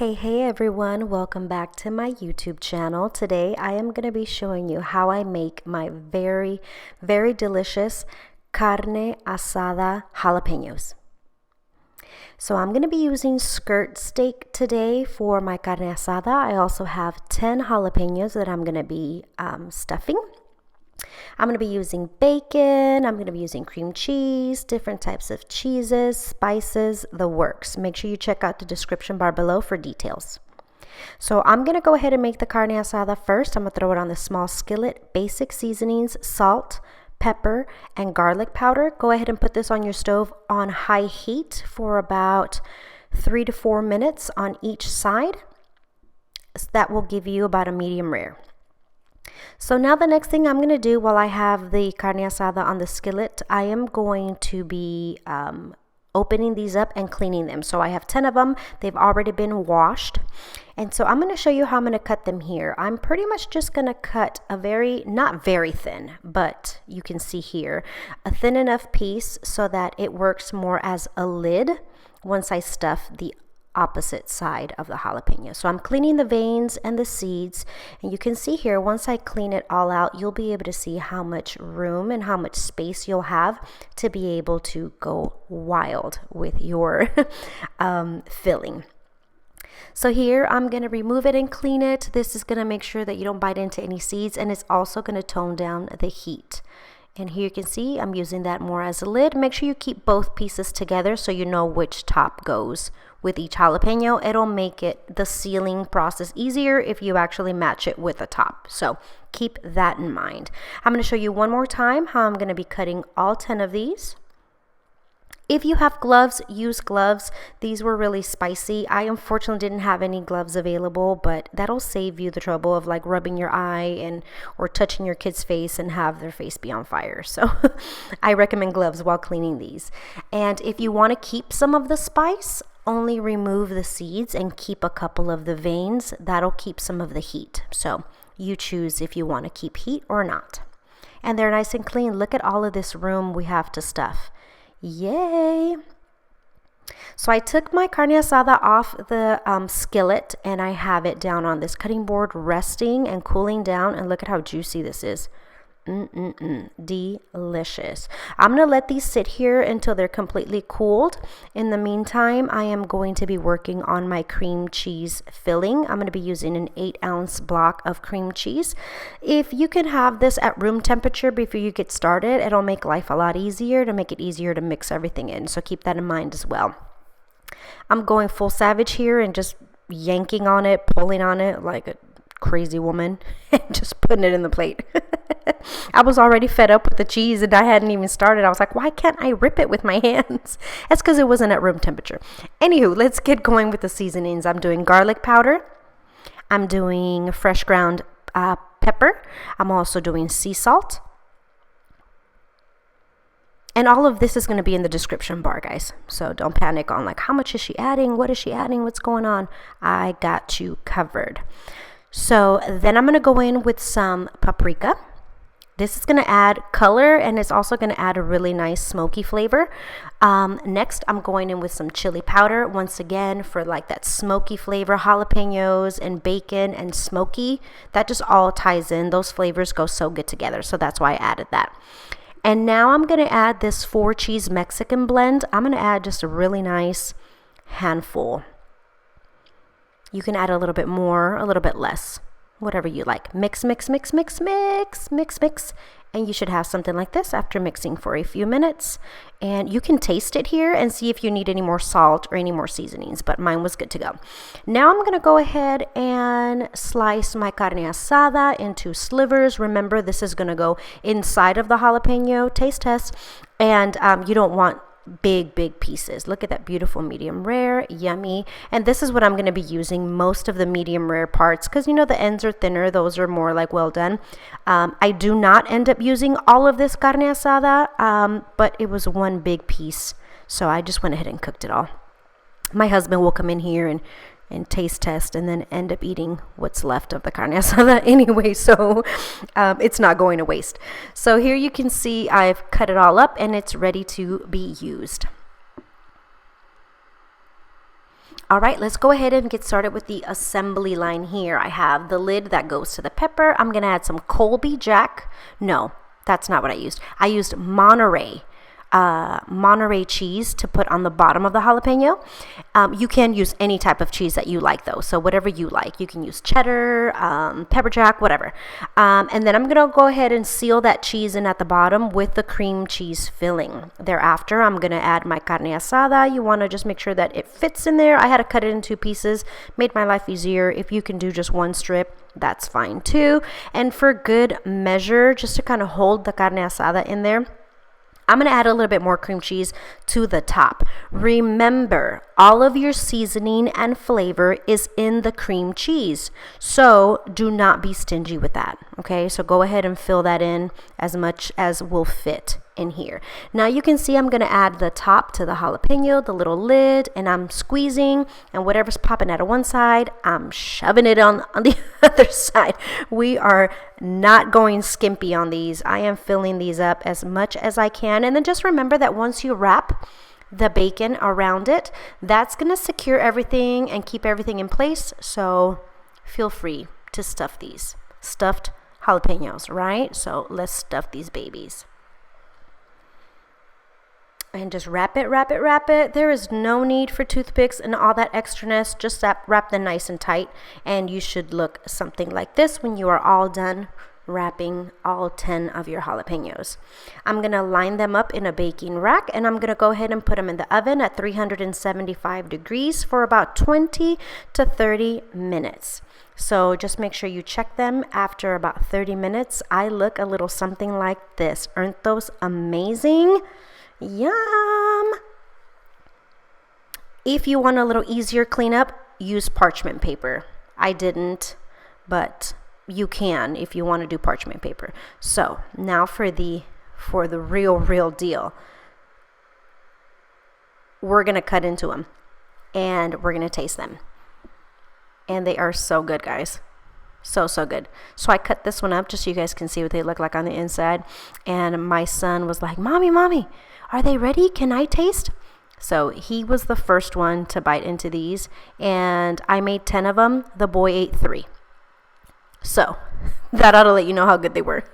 Hey everyone, welcome back to my YouTube channel. Today I am going to be showing you how I make my very delicious carne asada jalapenos. So I'm going to be using skirt steak today for my carne asada. I also have 10 jalapenos that I'm going to be stuffing. I'm going to be using bacon, I'm going to be using cream cheese, different types of cheeses, spices, the works. Make sure you check out the description bar below for details. So I'm going to go ahead and make the carne asada first. I'm going to throw it on the small skillet, basic seasonings, salt, pepper, and garlic powder. Go ahead and put this on your stove on high heat for about 3 to 4 minutes on each side. That will give you about a medium rare. So now the next thing I'm going to do while I have the carne asada on the skillet, I am going to be opening these up and cleaning them. So I have 10 of them. They've already been washed. And so I'm going to show you how I'm going to cut them here. I'm pretty much just going to cut a not very thin, but you can see here, a thin enough piece so that it works more as a lid once I stuff the opposite side of the jalapeno. So I'm cleaning the veins and the seeds, and you can see here once I clean it all out, you'll be able to see how much room and how much space you'll have to be able to go wild with your filling. So here I'm going to remove it and clean it. This is going to make sure that you don't bite into any seeds, and it's also going to tone down the heat. And here you can see I'm using that more as a lid. Make sure you keep both pieces together so you know which top goes with each jalapeno. It'll make the sealing process easier if you actually match it with a top. So keep that in mind. I'm going to show you one more time how I'm going to be cutting all 10 of these. If you have gloves, use gloves. These were really spicy. I unfortunately didn't have any gloves available, but that'll save you the trouble of like rubbing your eye or touching your kid's face and have their face be on fire. So I recommend gloves while cleaning these. And if you want to keep some of the spice, only remove the seeds and keep a couple of the veins. That'll keep some of the heat. So you choose if you want to keep heat or not. And they're nice and clean. Look at all of this room we have to stuff. Yay! So I took my carne asada off the skillet and I have it down on this cutting board resting and cooling down, and look at how juicy this is. Delicious. I'm going to let these sit here until they're completely cooled. In the meantime, I am going to be working on my cream cheese filling. I'm going to be using an 8-ounce block of cream cheese. If you can have this at room temperature before you get started, it'll make life a lot easier to make it easier to mix everything in. So keep that in mind as well. I'm going full savage here and just yanking on it, pulling on it like a crazy woman and just putting it in the plate. I was already fed up with the cheese and I hadn't even started. I was like, why can't I rip it with my hands? That's because it wasn't at room temperature. Anywho, let's get going with the seasonings. I'm doing garlic powder. I'm doing fresh ground pepper. I'm also doing sea salt. And all of this is going to be in the description bar, guys. So don't panic on like, how much is she adding? What is she adding? What's going on? I got you covered. So then I'm going to go in with some paprika. This is going to add color and it's also going to add a really nice smoky flavor. Next, I'm going in with some chili powder once again for like that smoky flavor, jalapenos and bacon and smoky. That just all ties in. Those flavors go so good together. So that's why I added that. And now I'm going to add this 4-cheese Mexican blend. I'm going to add just a really nice handful. You can add a little bit more, a little bit less, whatever you like. Mix, mix, mix, mix, mix, mix, mix. And you should have something like this after mixing for a few minutes. And you can taste it here and see if you need any more salt or any more seasonings, but mine was good to go. Now I'm going to go ahead and slice my carne asada into slivers. Remember, this is going to go inside of the jalapeno. Taste test. And you don't want big pieces. Look at that beautiful medium rare, yummy. And this is what I'm going to be using most of the medium rare parts because you know the ends are thinner. Those are more like well done. I do not end up using all of this carne asada, but it was one big piece, so I just went ahead and cooked it all. My husband will come in here and taste test and then end up eating what's left of the carne asada anyway, so it's not going to waste. So here you can see I've cut it all up and it's ready to be used. All right, let's go ahead and get started with the assembly line here. I have the lid that goes to the pepper. I'm going to add some Colby Jack. No, that's not what I used. I used Monterey cheese to put on the bottom of the jalapeno. You can use any type of cheese that you like though, so whatever you like. You can use cheddar, pepper jack, whatever. And then I'm gonna go ahead and seal that cheese in at the bottom with the cream cheese filling. Thereafter, I'm gonna add my carne asada. You wanna just make sure that it fits in there. I had to cut it in 2 pieces, made my life easier. If you can do just 1 strip, that's fine too. And for good measure, just to kind of hold the carne asada in there, I'm going to add a little bit more cream cheese to the top. Remember, all of your seasoning and flavor is in the cream cheese. So do not be stingy with that. Okay, so go ahead and fill that in as much as will fit in here. Now you can see I'm going to add the top to the jalapeno, the little lid, and I'm squeezing, and whatever's popping out of one side, I'm shoving it on the other side. We are not going skimpy on these. I am filling these up as much as I can. And then just remember that once you wrap the bacon around it, that's going to secure everything and keep everything in place. So feel free to stuff these. Stuffed jalapenos, right? So let's stuff these babies. And just wrap it, wrap it, wrap it. There is no need for toothpicks and all that extraness. Just wrap them nice and tight. And you should look something like this when you are all done wrapping all 10 of your jalapenos. I'm going to line them up in a baking rack, and I'm going to go ahead and put them in the oven at 375 degrees for about 20 to 30 minutes. So just make sure you check them after about 30 minutes. I look a little something like this. Aren't those amazing? Yum! If you want a little easier cleanup, use parchment paper. I didn't, but you can if you want to do parchment paper. So now for the real deal. We're going to cut into them and we're going to taste them. And they are so good, guys. So good. So I cut this one up just so you guys can see what they look like on the inside. And my son was like, Mommy, are they ready? Can I taste? So he was the first one to bite into these. And I made 10 of them. The boy ate 3. So that ought to let you know how good they were.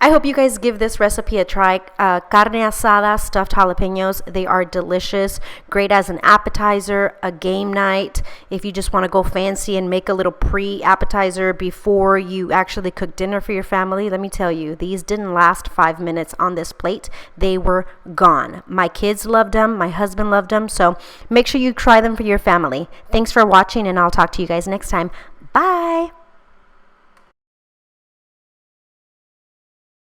I hope you guys give this recipe a try. Carne asada stuffed jalapenos. They are delicious. Great as an appetizer, a game night. If you just want to go fancy and make a little pre-appetizer before you actually cook dinner for your family, let me tell you, these didn't last 5 minutes on this plate. They were gone. My kids loved them. My husband loved them. So make sure you try them for your family. Thanks for watching, and I'll talk to you guys next time. Bye.